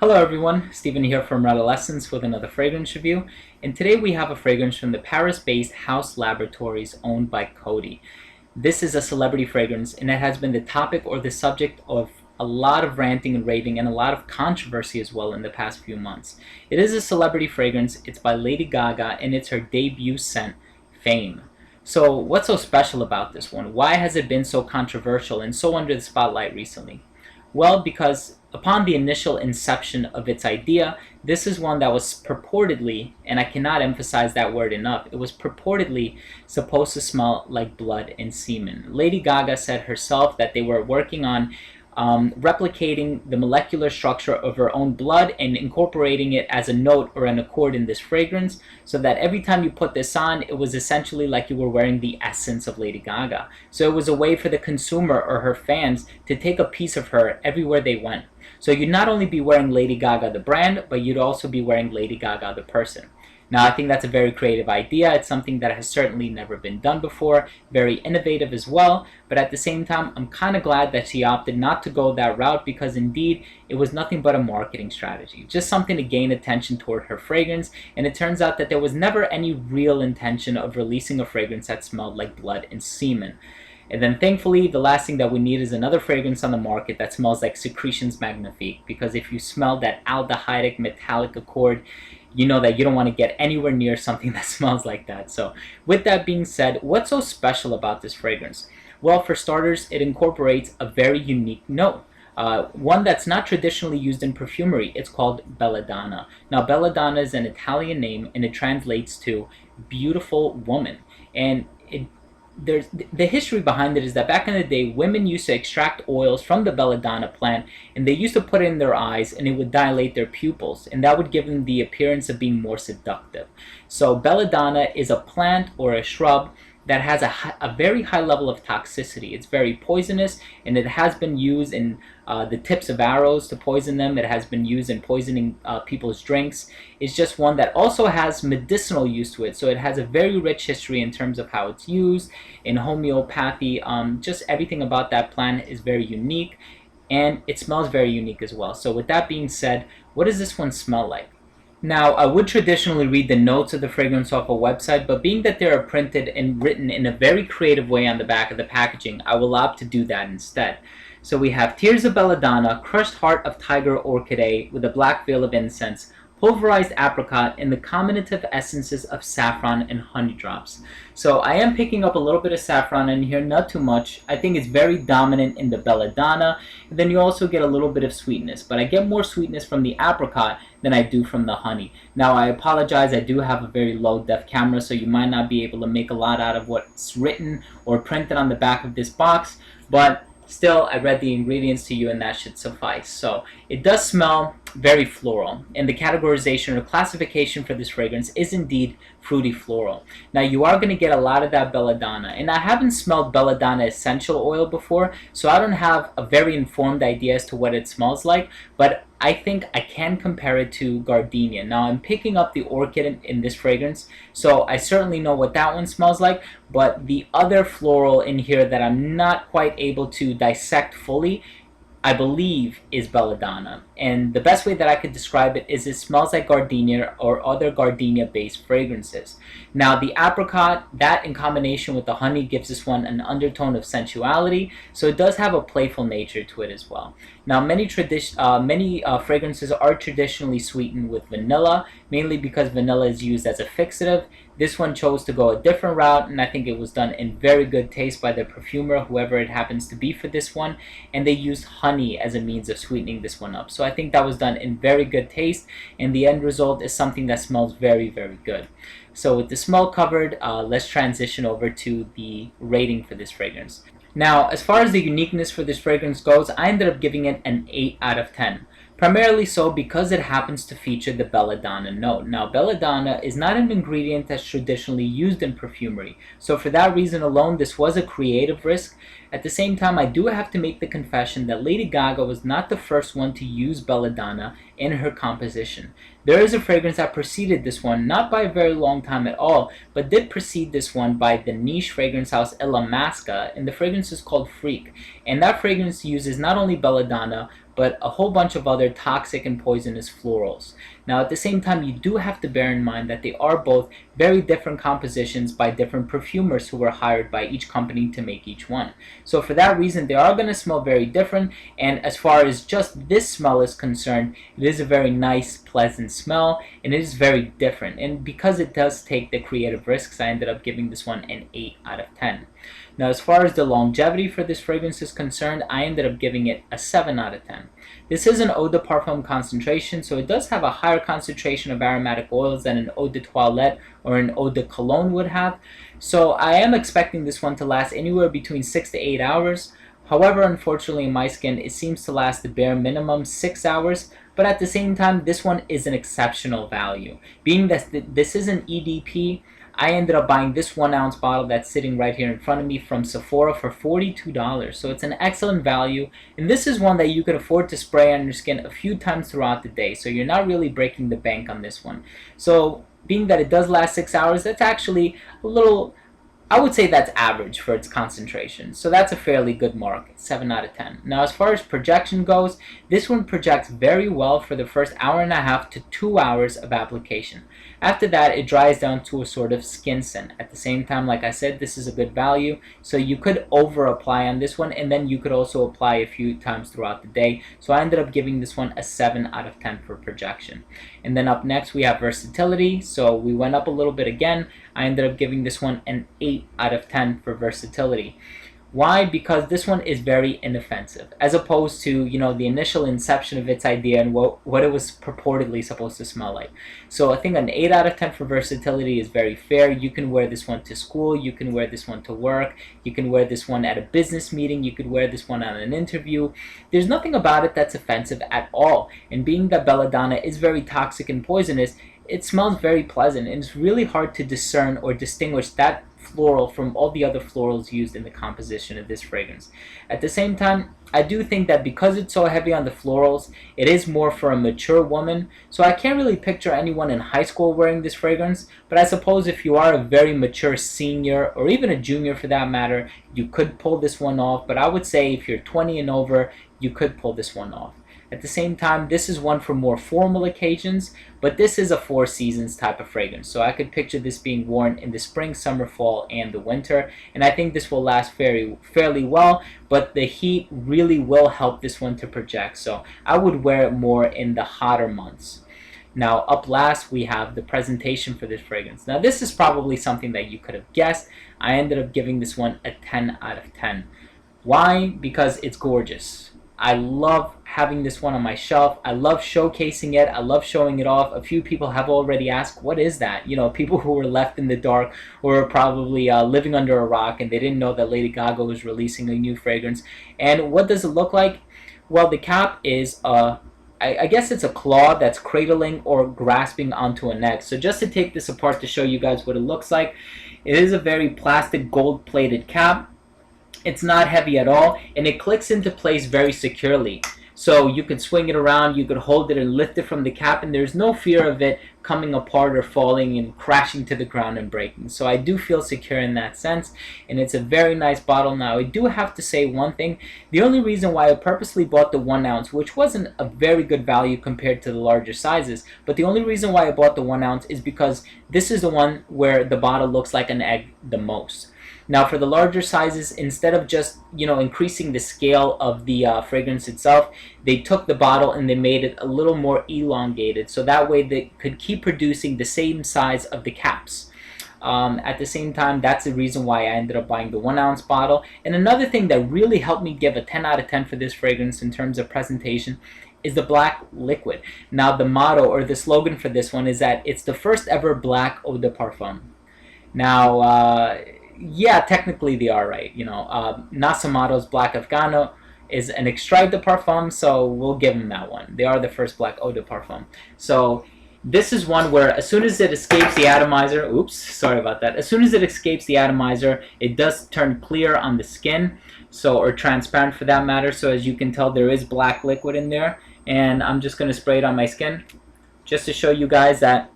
Hello everyone, Stephen here from Redolessence with another fragrance review, and today we have a fragrance from the Paris-based House Laboratories owned by Coty. This is a celebrity fragrance and it has been the topic or the subject of a lot of ranting and raving and a lot of controversy as well in the past few months. It is a celebrity fragrance, it's by Lady Gaga, and it's her debut scent, Fame. So what's so special about this one? Why has it been so controversial and so under the spotlight recently? Well, because upon the initial inception of its idea, this is one that was purportedly, and I cannot emphasize that word enough, it was purportedly supposed to smell like blood and semen. Lady Gaga said herself that they were working on replicating the molecular structure of her own blood and incorporating it as a note or an accord in this fragrance, so that every time you put this on, it was essentially like you were wearing the essence of Lady Gaga. So it was a way for the consumer or her fans to take a piece of her everywhere they went. So you'd not only be wearing Lady Gaga the brand, but you'd also be wearing Lady Gaga the person. Now, I think that's a very creative idea. It's something that has certainly never been done before, very innovative as well, but at the same time, I'm kind of glad that she opted not to go that route, because indeed, it was nothing but a marketing strategy, just something to gain attention toward her fragrance, and it turns out that there was never any real intention of releasing a fragrance that smelled like blood and semen. And then thankfully, the last thing that we need is another fragrance on the market that smells like Secretions Magnifique, because if you smell that aldehydic metallic accord, you know that you don't want to get anywhere near something that smells like that. So with that being said, what's so special about this fragrance? Well, for starters, it incorporates a very unique note. One that's not traditionally used in perfumery. It's called Belladonna. Now, Belladonna is an Italian name, and it translates to beautiful woman. And the history behind it is that back in the day, women used to extract oils from the belladonna plant, and they used to put it in their eyes, and it would dilate their pupils, and that would give them the appearance of being more seductive. So belladonna is a plant or a shrub that has a very high level of toxicity. It's very poisonous, and it has been used in the tips of arrows to poison them. It has been used in poisoning people's drinks. It's just one that also has medicinal use to it, so it has a very rich history in terms of how it's used in homeopathy. Just everything about that plant is very unique, and it smells very unique as well. So with that being said, what does this one smell like? Now, I would traditionally read the notes of the fragrance off a website, but being that they are printed and written in a very creative way on the back of the packaging, I will opt to do that instead. So we have Tears of Belladonna, Crushed Heart of Tiger Orchidea with a black veil of incense, pulverized apricot, and the combinative essences of saffron and honey drops. So I am picking up a little bit of saffron in here, not too much. I think it's very dominant in the Belladonna, and then you also get a little bit of sweetness, but I get more sweetness from the apricot than I do from the honey. Now, I apologize, I do have a very low def camera, so you might not be able to make a lot out of what's written or printed on the back of this box, but still, I read the ingredients to you, and that should suffice. So it does smell very floral, and the categorization or classification for this fragrance is indeed fruity floral. Now, you are going to get a lot of that belladonna, and I haven't smelled belladonna essential oil before, so I don't have a very informed idea as to what it smells like, but I think I can compare it to gardenia. Now, I'm picking up the orchid in this fragrance, so I certainly know what that one smells like, but the other floral in here that I'm not quite able to dissect fully, I believe, is belladonna. And the best way that I could describe it is it smells like gardenia or other gardenia-based fragrances. Now, the apricot, that in combination with the honey gives this one an undertone of sensuality, so it does have a playful nature to it as well. Now, many fragrances are traditionally sweetened with vanilla, mainly because vanilla is used as a fixative. This one chose to go a different route, and I think it was done in very good taste by the perfumer, whoever it happens to be for this one, and they used honey as a means of sweetening this one up. So I think that was done in very good taste, and the end result is something that smells very, very good. So with the smell covered, let's transition over to the rating for this fragrance. Now, as far as the uniqueness for this fragrance goes, I ended up giving it an 8 out of 10. Primarily so because it happens to feature the belladonna note. Now, belladonna is not an ingredient that's traditionally used in perfumery, so for that reason alone, this was a creative risk. At the same time, I do have to make the confession that Lady Gaga was not the first one to use belladonna in her composition. There is a fragrance that preceded this one, not by a very long time at all, but did precede this one by the niche fragrance house Ella Masca, and the fragrance is called Freak. And that fragrance uses not only belladonna, but a whole bunch of other toxic and poisonous florals. Now at the same time, you do have to bear in mind that they are both very different compositions by different perfumers who were hired by each company to make each one. So for that reason, they are going to smell very different, and as far as just this smell is concerned, it is a very nice, pleasant smell, and it is very different. And because it does take the creative risks, I ended up giving this one an 8 out of 10. Now as far as the longevity for this fragrance is concerned, I ended up giving it a 7 out of 10. This is an eau de parfum concentration, so it does have a higher concentration of aromatic oils than an eau de toilette or an eau de cologne would have. So I am expecting this one to last anywhere between 6 to 8 hours. However, unfortunately in my skin, it seems to last the bare minimum 6 hours, but at the same time, this one is an exceptional value. Being that this is an EDP, I ended up buying this 1 ounce bottle that's sitting right here in front of me from Sephora for $42. So it's an excellent value. And this is one that you could afford to spray on your skin a few times throughout the day. So you're not really breaking the bank on this one. So being that it does last 6 hours, that's actually a little, I would say that's average for its concentration. So that's a fairly good mark, 7 out of 10. Now as far as projection goes, this one projects very well for the first hour and a half to 2 hours of application. After that, it dries down to a sort of skin scent. At the same time, like I said, this is a good value. So you could over apply on this one, and then you could also apply a few times throughout the day. So I ended up giving this one a 7 out of 10 for projection. And then up next we have versatility. So we went up a little bit again. I ended up giving this one an 8 out of 10 for versatility. Why? Because this one is very inoffensive, as opposed to, the initial inception of its idea and what it was purportedly supposed to smell like. So I think an 8 out of 10 for versatility is very fair. You can wear this one to school, you can wear this one to work, you can wear this one at a business meeting, you could wear this one on an interview. There's nothing about it that's offensive at all. And being that Belladonna is very toxic and poisonous, it smells very pleasant, and it's really hard to discern or distinguish that floral from all the other florals used in the composition of this fragrance. At the same time, I do think that because it's so heavy on the florals, it is more for a mature woman. So I can't really picture anyone in high school wearing this fragrance, but I suppose if you are a very mature senior or even a junior for that matter, you could pull this one off. But I would say if you're 20 and over, you could pull this one off. At the same time, this is one for more formal occasions, but this is a 4 seasons type of fragrance. So I could picture this being worn in the spring, summer, fall, and the winter. And I think this will last fairly well, but the heat really will help this one to project. So I would wear it more in the hotter months. Now up last, we have the presentation for this fragrance. Now this is probably something that you could have guessed. I ended up giving this one a 10 out of 10. Why? Because it's gorgeous. I love having this one on my shelf. I love showcasing it. I love showing it off. A few people have already asked, what is that? People who were left in the dark or were probably living under a rock and they didn't know that Lady Gaga was releasing a new fragrance. And what does it look like? Well, the cap is I guess it's a claw that's cradling or grasping onto a neck. So just to take this apart to show you guys what it looks like, it is a very plastic gold-plated cap. It's not heavy at all, and it clicks into place very securely. So you could swing it around, you could hold it and lift it from the cap, and there's no fear of it coming apart or falling and crashing to the ground and breaking. So I do feel secure in that sense, and it's a very nice bottle. Now I do have to say one thing. The only reason why I purposely bought the 1 ounce, which wasn't a very good value compared to the larger sizes, but the only reason why I bought the 1 ounce is because this is the one where the bottle looks like an egg the most. Now for the larger sizes, instead of just increasing the scale of the fragrance itself, they took the bottle and they made it a little more elongated, so that way they could keep producing the same size of the caps. At the same time, that's the reason why I ended up buying the 1 ounce bottle. And another thing that really helped me give a 10 out of 10 for this fragrance in terms of presentation is the black liquid. Now the motto or the slogan for this one is that it's the first ever black eau de parfum. Now yeah, technically they are right. Nasamato's Black Afghano is an extrait de parfum, so we'll give them that one. They are the first black eau de parfum. So this is one where as soon as it escapes the atomizer, oops, sorry about that. As soon as it escapes the atomizer, it does turn clear on the skin, or transparent for that matter. So as you can tell, there is black liquid in there, and I'm just going to spray it on my skin just to show you guys that,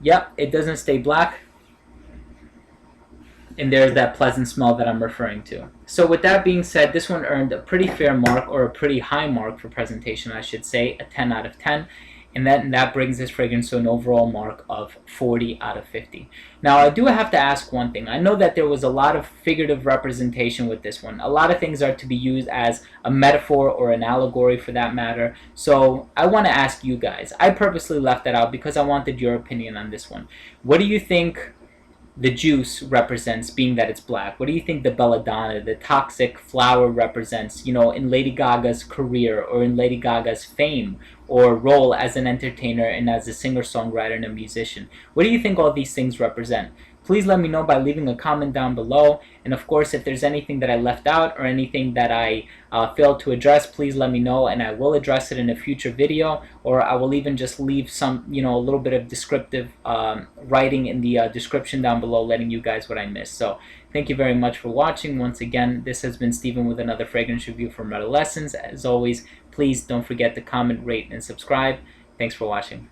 yep, it doesn't stay black. and there's that pleasant smell that I'm referring to. So with that being said, this one earned a pretty fair mark, or a pretty high mark for presentation, I should say, a 10 out of 10. And that brings this fragrance to an overall mark of 40 out of 50. Now, I do have to ask one thing. I know that there was a lot of figurative representation with this one. A lot of things are to be used as a metaphor or an allegory for that matter. So I want to ask you guys. I purposely left that out because I wanted your opinion on this one. What do you think the juice represents, being that it's black? What do you think the Belladonna, the toxic flower, represents, you know, in Lady Gaga's career, or in Lady Gaga's fame or role as an entertainer and as a singer-songwriter and a musician? What do you think all these things represent? Please let me know by leaving a comment down below. And of course, if there's anything that I left out or anything that I failed to address, please let me know, and I will address it in a future video, or I will even just leave some, you know, a little bit of descriptive writing in the description down below, letting you guys what I missed. So thank you very much for watching. Once again, this has been Steven with another fragrance review from Redolessence. As always, please don't forget to comment, rate, and subscribe. Thanks for watching.